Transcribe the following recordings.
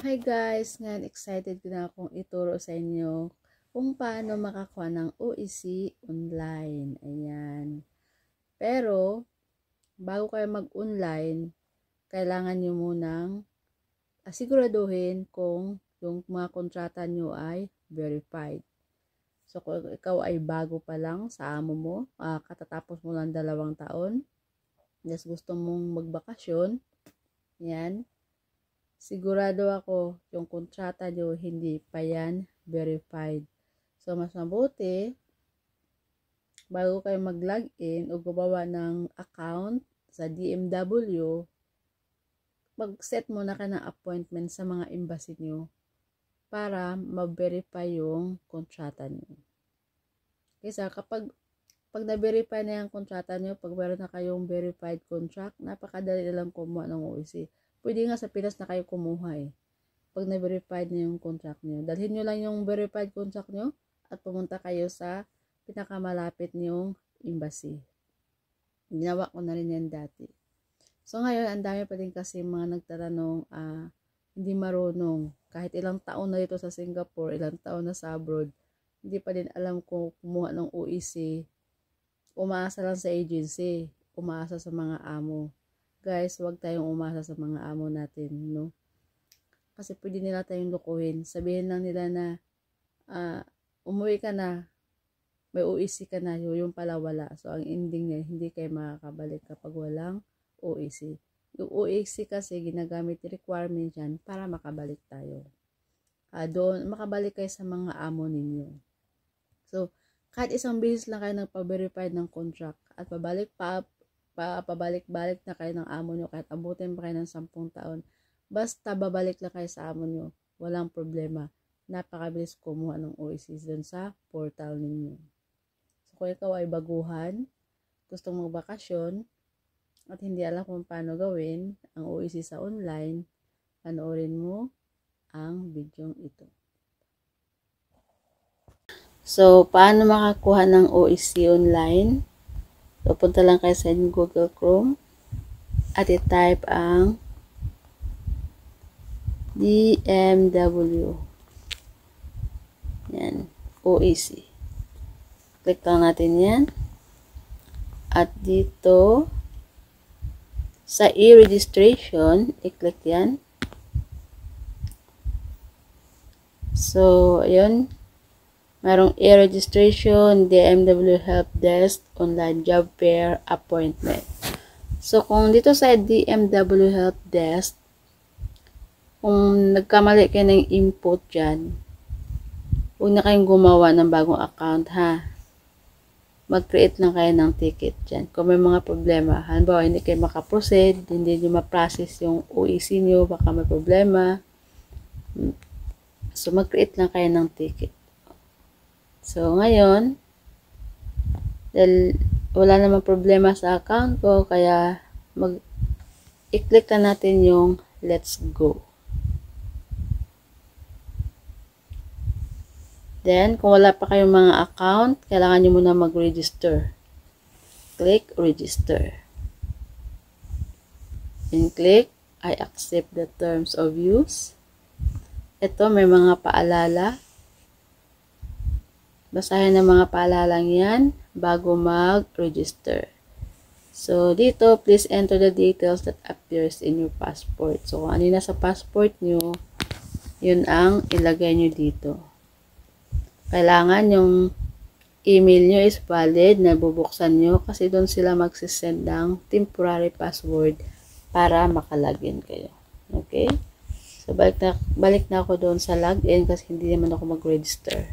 Hi guys, ngayon excited na akong ituro sa inyo kung paano makakuha ng OEC online. Ayan. Pero, bago kayo mag-online, kailangan nyo munang asiguraduhin kung yung mga kontrata nyo ay verified. So, kung ikaw ay bago pa lang sa amo mo, katatapos mo lang 2 taon, just gusto mong magbakasyon, yan, sigurado ako yung kontrata nyo hindi pa yan verified. So, mas mabuti, bago kayo mag-login o gumawa ng account sa DMW, mag-set muna ka ng appointment sa mga embassy nyo para ma-verify yung kontrata nyo. Kasi kapag na-verify na yung kontrata nyo, pag meron na kayong verified contract, napakadali na lang kumuha ng OEC. Pwede nga sa Pinas na kayo kumuha eh. Pag na-verified na yung contract nyo. Dalhin nyo lang yung verified contract nyo at pumunta kayo sa pinakamalapit nyong embassy. Ginawa ko na rin yan dati. So ngayon, ang dami pa din kasi mga nagtatanong, hindi marunong. Kahit ilang taon na dito sa Singapore, ilang taon na sa abroad, hindi pa din alam kung kumuha ng OEC. Umaasa lang sa agency. Umaasa sa mga amo. Guys, huwag tayong umasa sa mga amo natin, no? Kasi pwede nila tayong lukuhin. Sabihin lang nila na, umuwi ka na, may OEC ka na, yung pala wala. So, ang ending niya, hindi kayo makakabalik kapag walang OEC. Yung OEC kasi, ginagamit requirement yan para makabalik tayo. Doon, makabalik kayo sa mga amo ninyo. So, kahit isang beses lang kayo nagpa-verify ng contract at pabalik-balik na kayo ng amo nyo, kahit abutin pa kayo ng 10 taon, basta babalik lang kayo sa amo nyo, walang problema. Napakabilis kumuha ng OEC dun sa portal ninyo. So, kung ikaw ay baguhan, gustong magbakasyon, at hindi alam kung paano gawin ang OEC sa online, panoorin mo ang video ito. So, paano makakuha ng OEC online? So, punta lang kayo sa Google Chrome at i-type ang DMW. Yan, OEC. Click lang natin yan. At dito, sa e-registration, i-click yan. So, ayun. Merong e-registration, DMW Help Desk, online job fair, appointment. So, kung dito sa DMW Help Desk, kung nagkamali kayo ng input dyan, huwag na kayong gumawa ng bagong account, ha? Mag-create lang kayo ng ticket dyan. Kung may mga problema, halimbawa, hindi kayo makaproceed, hindi nyo ma-process yung OEC nyo, baka may problema. So, mag-create lang kayo ng ticket. So, ngayon, dahil wala namang problema sa account ko, kaya i-click na natin yung let's go. Then, kung wala pa kayong mga account, kailangan nyo muna mag-register. Click register. Then, click I accept the terms of use. Ito, may mga paalala. Basahin ang mga paalalang yan bago mag-register. So, dito, please enter the details that appears in your passport. So, kung ano na sa passport nyo, yun ang ilagay nyo dito. Kailangan yung email nyo is valid na bubuksan nyo kasi doon sila magsisend ng temporary password para makalagin kayo. Okay? So, balik na ako doon sa login kasi hindi naman ako mag-register.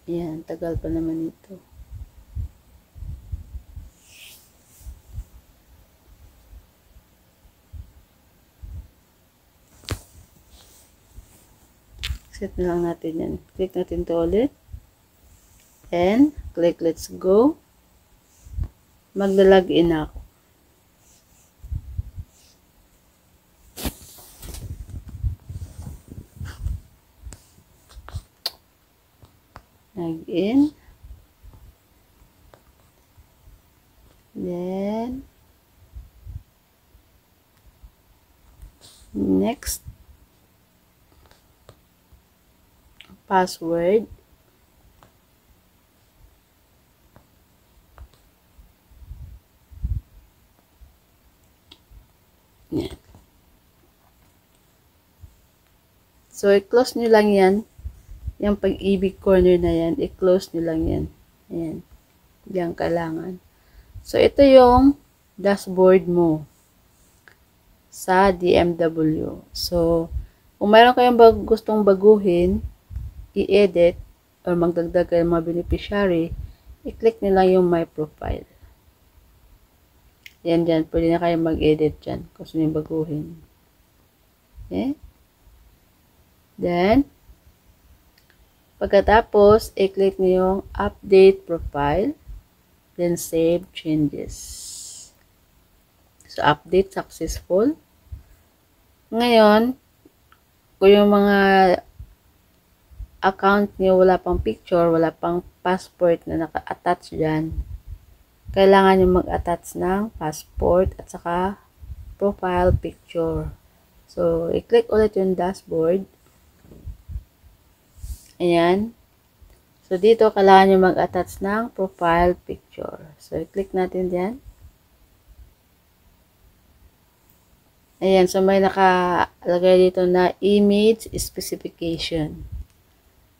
Yan, tagal pa naman ito. Set na lang natin yan. Click natin to ulit. And, click let's go. Magla-login na ako. Login. Then, Next, password. Yan. So, i-close nyo lang yan. Yung Pag-ibig corner na yan, i-close nyo lang yan. Ayan. Diyan kailangan. So, ito yung dashboard mo sa DMW. So, kung mayroon kayong gustong baguhin, i-edit, or magdagdag kayo ng mga beneficiary, i-click nyo lang yung My Profile. Yan dyan. Pwede na kayo mag-edit dyan kung gusto nyo baguhin. Okay? Then, pagkatapos, i-click nyo yung Update Profile. Then, Save Changes. So, update successful. Ngayon, kung yung mga account niyo wala pang picture, wala pang passport na naka-attach dyan, kailangan nyo mag-attach ng passport at saka profile picture. So, i-click ulit yung dashboard. Ayan. So, dito, kailangan nyo mag-attach ng profile picture. So, i-click natin dyan. Ayan. So, may nakalagay dito na image specification.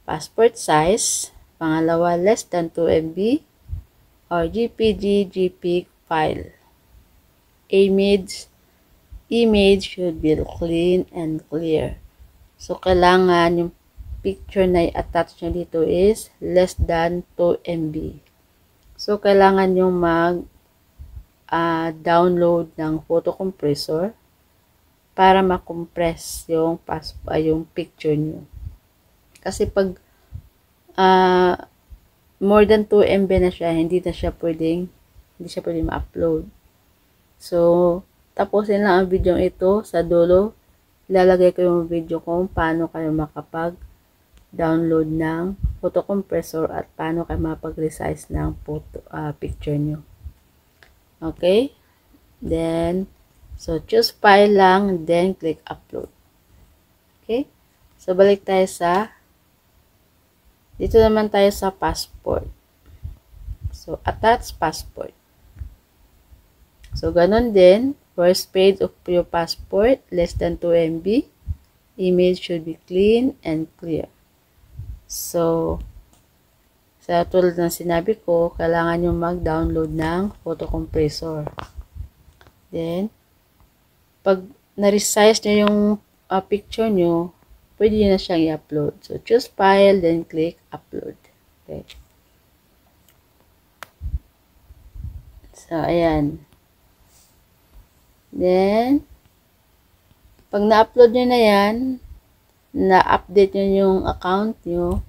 Passport size. Pangalawa, less than 2 MB. Or JPG, JPEG file. Image should be clean and clear. So, kailangan yung picture na i-attach nyo dito is less than 2 MB. So, kailangan nyo download ng photo compressor para ma-compress yung picture nyo. Kasi pag more than 2 MB na siya, hindi siya pwedeng ma-upload. So, tapusin lang ang video ito. Sa dulo, ilalagay ko yung video kung paano kayo makapag-download ng photo compressor at paano kayo mapag-resize ng picture nyo. Okay? Then, so choose file lang, then click upload. Okay? So, balik tayo dito naman tayo sa passport. So, attach passport. So, ganun din. First page of your passport, less than 2 MB. Image should be clean and clear. So, sa tulad ng sinabi ko, kailangan nyo mag-download ng photo compressor. Then, pag na-resize nyo yung picture nyo, pwede nyo na siyang i-upload. So, choose file, then click upload. Okay. So, ayan. Then, pag na-upload nyo na yan, na-update nyo yung account nyo,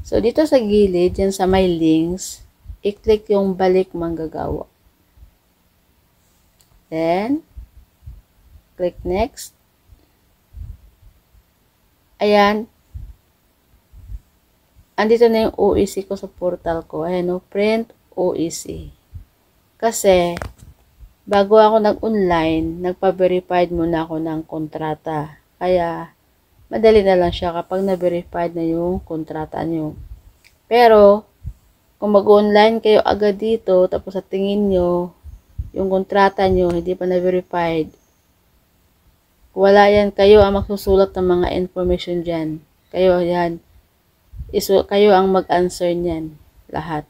so, dito sa gilid, dyan sa may links, i-click yung balik manggagawa. Then, click next. Ayan. Andito na yung OEC ko sa portal ko. Ayan o, print OEC. Kasi, bago ako nag-online, nagpa-verified muna ako ng kontrata. Kaya, madali na lang siya kapag na-verified na yung kontrata nyo. Pero, kung mag-online kayo agad dito, tapos sa tingin nyo, yung kontrata nyo, hindi pa na-verified, wala yan. Kayo ang magsusulat ng mga information dyan. Kayo yan. Kayo ang mag-answer niyan. Lahat.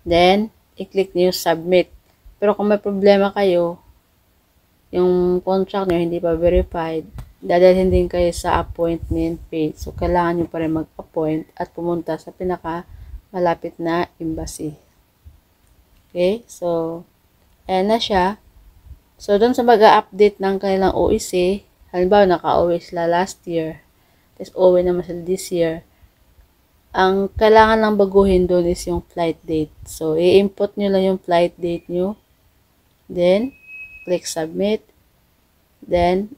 Then, i-click nyo submit. Pero kung may problema kayo, yung contract nyo hindi pa verified, dadalhin din kayo sa appointment page. So, kailangan nyo pa rin mag-appoint at pumunta sa pinaka-malapit na embassy. Okay? So, ayan na siya. So, doon sa mag-update ng kanilang OEC, halimbawa, naka-uwi sila last year, tapos uwi naman sila this year, ang kailangan lang baguhin doon is yung flight date. So, i-input nyo lang yung flight date nyo. Then, click submit. Then,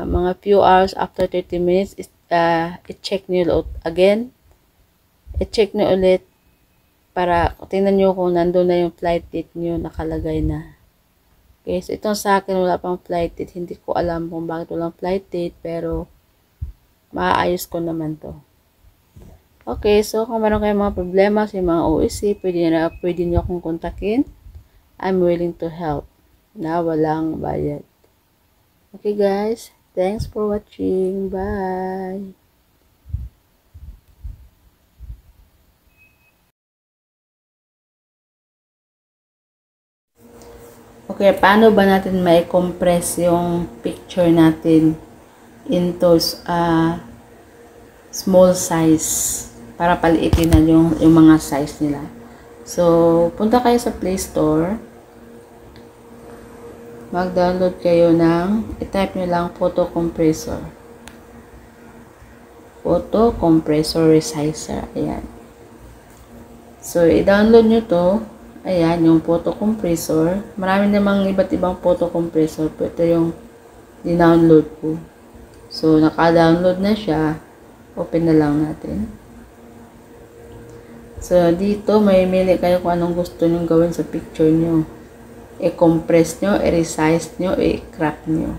mga few hours after 30 minutes, i-check nyo again. I-check nyo ulit para tingnan nyo kung nandun na yung flight date nyo nakalagay na. Okay, so itong sa akin wala pang flight date. Hindi ko alam kung bakit walang flight date, pero maaayos ko naman to. Okay, so kung meron kayong mga problema sa mga OSC, pwede nyo akong kontakin. I'm willing to help na walang bayad. Okay guys, thanks for watching. Bye! Okay, paano ba natin mai-compress yung picture natin into small size para paliitin na yung mga size nila? So, punta kayo sa Play Store. Mag-download kayo ng, i-type nyo lang photo compressor. Photo compressor resizer. Ayan. So, i-download nyo to. Ayan, yung photo compressor. Marami namang iba't ibang photo compressor. Pero ito yung di-download ko. So, naka-download na siya. Open na lang natin. So, dito may mili kayo kung anong gusto nyo gawin sa picture nyo. I-compress nyo, i-resize nyo, i-crop nyo.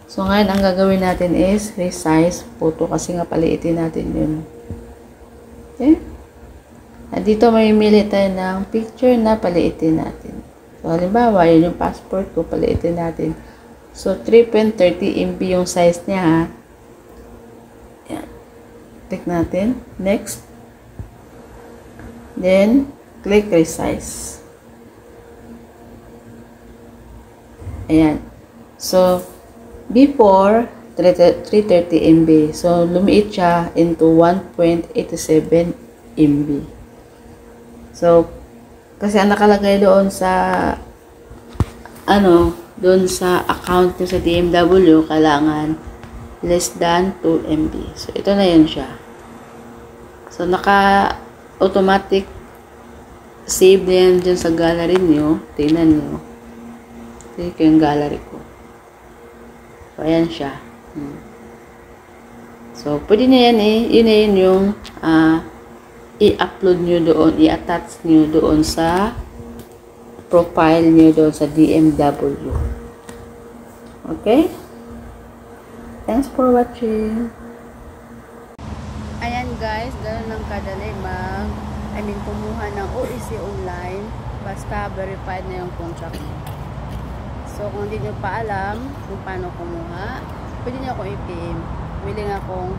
So, ngayon, ang gagawin natin is resize photo kasi nga paliitin natin yun. Okay? At dito may mili tayo ng picture na paliitin natin. So, halimbawa, yun yung passport ko, paliitin natin. So, 3.30 MB yung size niya, ha. Yan. Click natin. Next. Then, click resize. Ayan. So, before, 330 MB. So, lumiit siya into 1.87 MB. So, kasi ang nakalagay doon sa doon sa account nyo sa DMW, kailangan less than 2 MB. So, ito na yun siya. So, naka-automatic save na yan dyan sa gallery nyo. Tingnan nyo. Ito yung gallery ko. So, ayan siya. So, pwede na yan yun na yun yung i-upload nyo doon, i-attach nyo doon sa profile nyo doon sa DMW. Okay? Thanks for watching. Ayan guys, ganoon lang kadali kumuha ng OEC online basta verified na yung contract mo. So, kung hindi nyo pa alam kung paano kumuha, pwede nyo akong i-PM. Willing akong